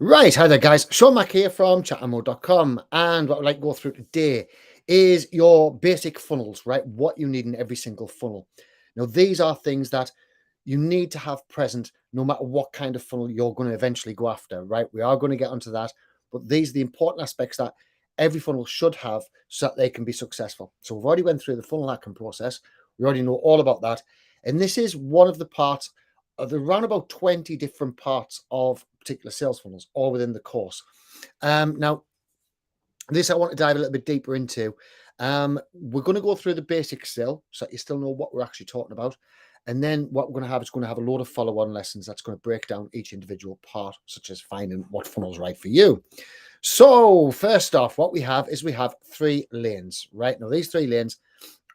Right, hi there guys, Sean Mack here from chatamo.com, and what I'd like to go through today is your basic funnels, right? What you need in every single funnel. Now, these are things that you need to have present no matter what kind of funnel you're going to eventually go after, right? We are going to get onto that, but these are the important aspects that every funnel should have so that they can be successful. So we've already went through the funnel hacking process. We already know all about that. And this is one of the parts of around about 20 different parts of particular sales funnels, all within the course. Now, this I want to dive a little bit deeper into. We're going to go through the basics still, so that you still know what we're actually talking about. And then what we're going to have is going to have a load of follow-on lessons that's going to break down each individual part, such as finding what funnel's right for you. So first off, what we have is we have 3 lanes, right? Now, these 3 lanes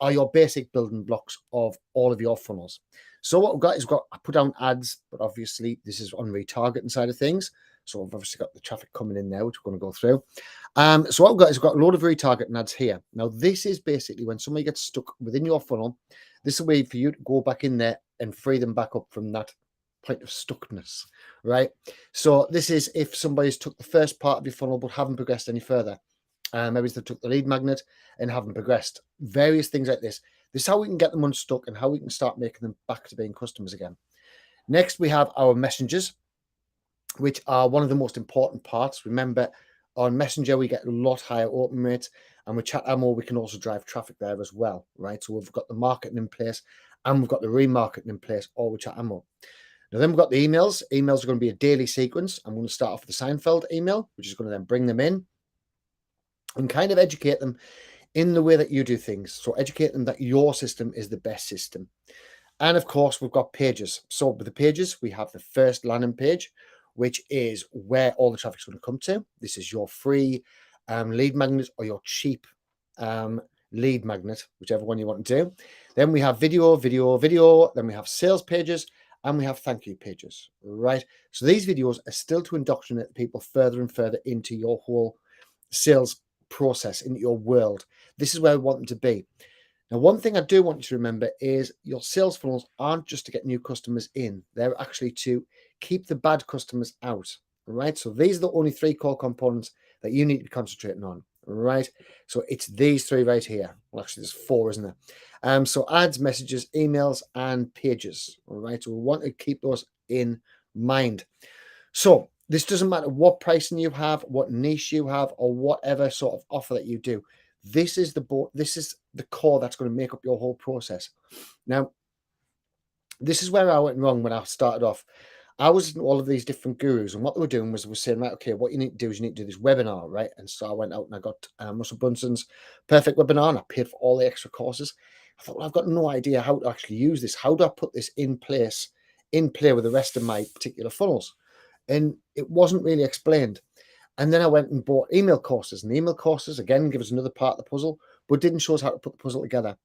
are your basic building blocks of all of your funnels. So what we've got is I put down ads, but obviously this is on retargeting side of things. So I've obviously got the traffic coming in there, which we're going to go through. So what we've got is we've got a load of retargeting ads here. Now, this is basically when somebody gets stuck within your funnel, this is a way for you to go back in there and free them back up from that point of stuckness, right? So this is if somebody's took the first part of your funnel but haven't progressed any further. Maybe they took the lead magnet and haven't progressed. Various things like this. This is how we can get them unstuck and how we can start making them back to being customers again. Next, we have our messengers, which are one of the most important parts. Remember, on Messenger, we get a lot higher open rates, and with ChatAmo, we can also drive traffic there as well, right? So we've got the marketing in place, and we've got the remarketing in place, all with ChatAmo. Now, then we've got the emails. Emails are going to be a daily sequence. I'm going to start off with the Seinfeld email, which is going to then bring them in and kind of educate them in the way that you do things. So educate them that your system is the best system. And of course, we've got pages. So with the pages, we have the first landing page, which is where all the traffic's going to come to. This is your free lead magnet or your cheap lead magnet, whichever one you want to do. Then we have video. Then we have sales pages, and we have thank you pages, right? So these videos are still to indoctrinate people further and further into your whole sales process, into your world. This is where we want them to be. Now, one thing I do want you to remember is your sales funnels aren't just to get new customers in. They're actually to keep the bad customers out, right? So these are the only 3 core components that you need to be concentrating on, right? So it's these 3 right here. Well, actually, there's 4, isn't there? So ads, messages, emails, and pages, all right? So we want to keep those in mind. So this doesn't matter what pricing you have, what niche you have, or whatever sort of offer that you do. This is the core that's going to make up your whole process. Now, this is where I went wrong when I started off. I was in all of these different gurus, and what they were doing was saying, right, okay, what you need to do is you need to do this webinar, right? And so I went out and I got Russell Brunson's perfect webinar, and I paid for all the extra courses. I thought, well, I've got no idea how to actually use this. How do I put this in play with the rest of my particular funnels? And it wasn't really explained. And then I went and bought email courses, and the email courses again give us another part of the puzzle, but didn't show us how to put the puzzle together.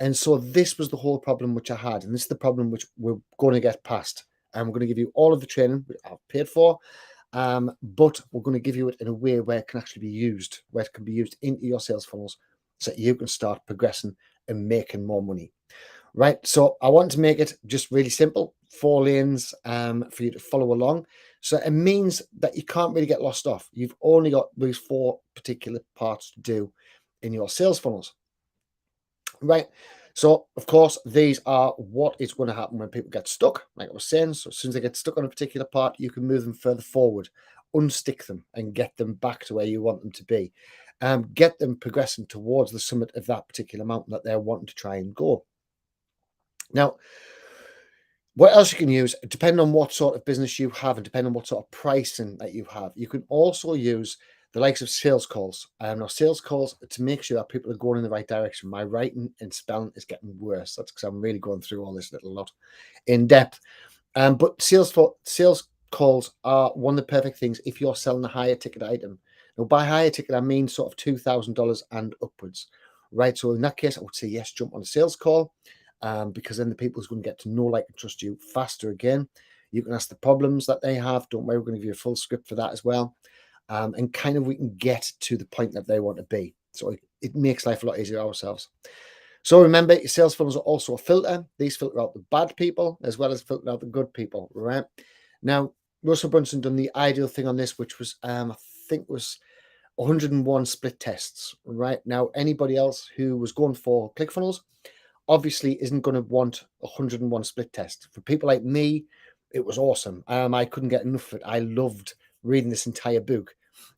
And so this was the whole problem which I had, and this is the problem which we're going to get past. And we're going to give you all of the training which I've paid for, but we're going to give you it in a way where it can actually be used, where it can be used into your sales funnels, so that you can start progressing and making more money. Right, so I want to make it just really simple, 4 lanes for you to follow along. So it means that you can't really get lost off. You've only got these 4 particular parts to do in your sales funnels. Right, so of course, these are what is going to happen when people get stuck, like I was saying. So as soon as they get stuck on a particular part, you can move them further forward, unstick them, and get them back to where you want them to be. Get them progressing towards the summit of that particular mountain that they're wanting to try and go. Now, what else you can use, depending on what sort of business you have and depending on what sort of pricing that you have, you can also use the likes of sales calls. Now, sales calls to make sure that people are going in the right direction. My writing and spelling is getting worse. That's because I'm really going through all this little lot in depth. But sales calls are one of the perfect things if you're selling a higher ticket item. Now, by higher ticket, I mean sort of $2,000 and upwards, right? So in that case, I would say yes, jump on a sales call. Because then the people who's going to get to know, like, and trust you faster again. You can ask the problems that they have. Don't worry, we're going to give you a full script for that as well. And kind of we can get to the point that they want to be. So it makes life a lot easier ourselves. So remember, your sales funnels are also a filter. These filter out the bad people as well as filter out the good people, right? Now, Russell Brunson done the ideal thing on this, which was, I think it was 101 split tests, right? Now, anybody else who was going for ClickFunnels obviously isn't going to want 101 split tests. For people like me, it was awesome. I couldn't get enough of it. I loved reading this entire book.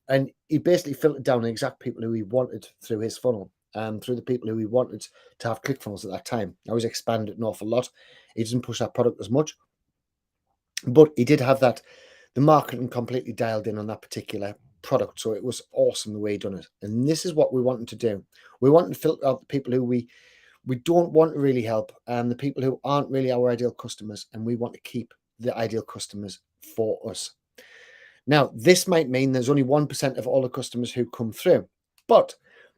And he basically filtered down the exact people who he wanted through his funnel, through the people who he wanted to have ClickFunnels at that time. Now he's expanded an awful lot. He doesn't push that product as much, but he did have that, the marketing completely dialed in on that particular product. So it was awesome the way he done it. And this is what we wanted to do. We wanted to filter out the people who we don't want to really help, and the people who aren't really our ideal customers, and we want to keep the ideal customers for us. Now, this might mean there's only 1% of all the customers who come through, but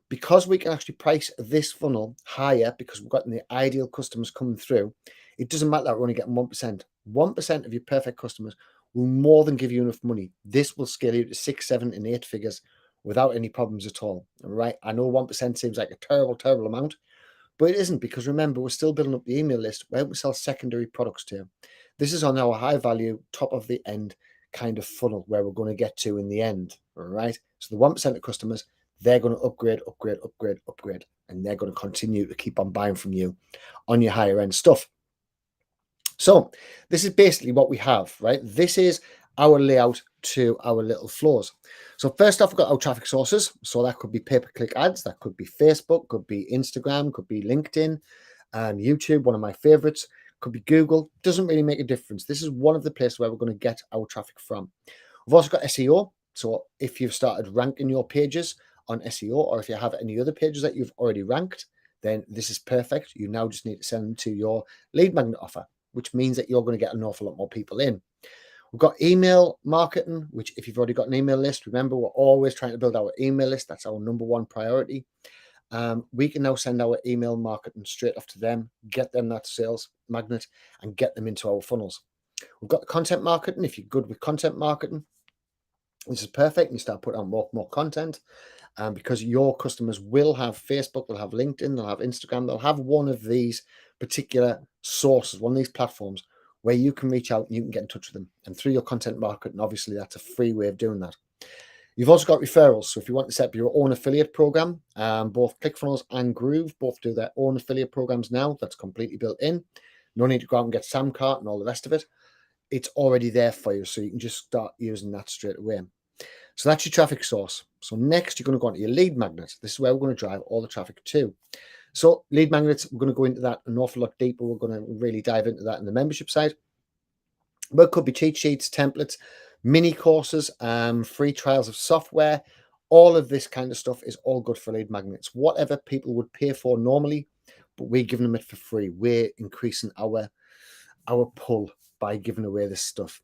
because we can actually price this funnel higher because we've got the ideal customers coming through, it doesn't matter that we're only getting 1%. 1% of your perfect customers will more than give you enough money. This will scale you to 6, 7, and 8 figures without any problems at all. All right. I know 1% seems like a terrible, terrible amount, but it isn't, because remember, we're still building up the email list where we sell secondary products to. This is on our high value, top of the end kind of funnel where we're going to get to in the end. All right. So the 1% of customers, they're going to upgrade, and they're going to continue to keep on buying from you on your higher end stuff. So this is basically what we have, right? This is our layout to our little floors. So first off, we've got our traffic sources. So that could be pay-per-click ads, that could be Facebook, could be Instagram, could be LinkedIn, YouTube, one of my favorites, could be Google. Doesn't really make a difference. This is one of the places where we're going to get our traffic from. We've also got SEO. So if you've started ranking your pages on SEO, or if you have any other pages that you've already ranked, then this is perfect. You now just need to send them to your lead magnet offer, which means that you're going to get an awful lot more people in. We've got email marketing, which if you've already got an email list, remember, we're always trying to build our email list. That's our number one priority. We can now send our email marketing straight off to them, get them that sales magnet, and get them into our funnels. We've got the content marketing. If you're good with content marketing, this is perfect. You start putting out more content, because your customers will have Facebook, they'll have LinkedIn, they'll have Instagram, they'll have one of these particular sources, one of these platforms where you can reach out and you can get in touch with them. And through your content marketing, obviously that's a free way of doing that. You've also got referrals. So if you want to set up your own affiliate program, both ClickFunnels and Groove both do their own affiliate programs now. That's completely built in. No need to go out and get Samcart and all the rest of it. It's already there for you. So you can just start using that straight away. So that's your traffic source. So next, you're going to go onto your lead magnet. This is where we're going to drive all the traffic to. So lead magnets, we're going to go into that an awful lot deeper. We're going to really dive into that in the membership side. But it could be cheat sheets, templates, mini courses, free trials of software. All of this kind of stuff is all good for lead magnets. Whatever people would pay for normally, but we're giving them it for free. We're increasing our pull by giving away this stuff.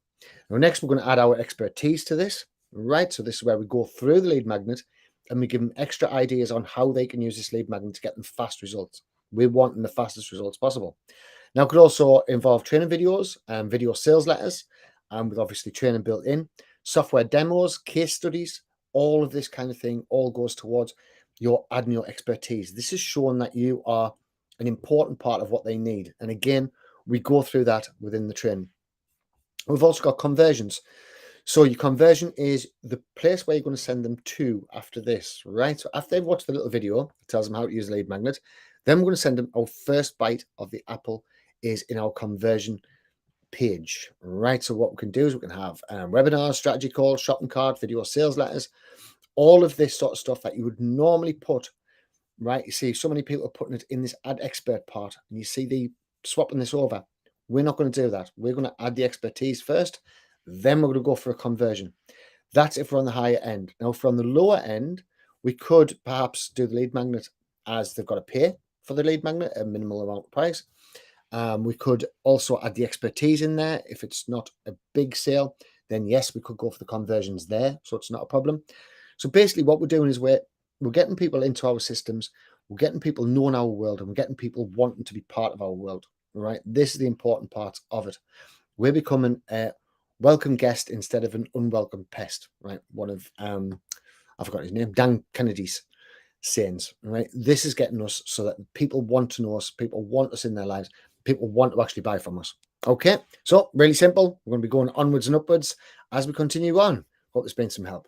Now, next, we're going to add our expertise to this, right? So this is where we go through the lead magnet and we give them extra ideas on how they can use this lead magnet to get them fast results. We're wanting the fastest results possible. Now, it could also involve training videos, video sales letters, with obviously training built in, software demos, case studies, all of this kind of thing all goes towards your adding your expertise. This is showing that you are an important part of what they need. And again, we go through that within the training. We've also got conversions. So your conversion is the place where you're going to send them to after this, right? So after they've watched the little video, it tells them how to use a lead magnet. Then we're going to send them our first bite of the apple is in our conversion page, right? So what we can do is we can have webinars, strategy calls, shopping cart, video sales letters, all of this sort of stuff that you would normally put, right? You see so many people are putting it in this add expert part, and you see the swapping this over. We're not going to do that. We're going to add the expertise first, then we're going to go for a conversion. That's if we're on the higher end. Now, if we're on the lower end, we could perhaps do the lead magnet as they've got to pay for the lead magnet, a minimal amount of price. We could also add the expertise in there. If it's not a big sale, then yes, we could go for the conversions there. So it's not a problem. So basically what we're doing is we're getting people into our systems. We're getting people knowing our world, and we're getting people wanting to be part of our world, right? This is the important part of it. We're becoming a welcome guest instead of an unwelcome pest, right? One of, I forgot his name, Dan Kennedy's sayings, right? This is getting us so that people want to know us, people want us in their lives, people want to actually buy from us. Okay, so really simple. We're going to be going onwards and upwards as we continue on. Hope this has been some help.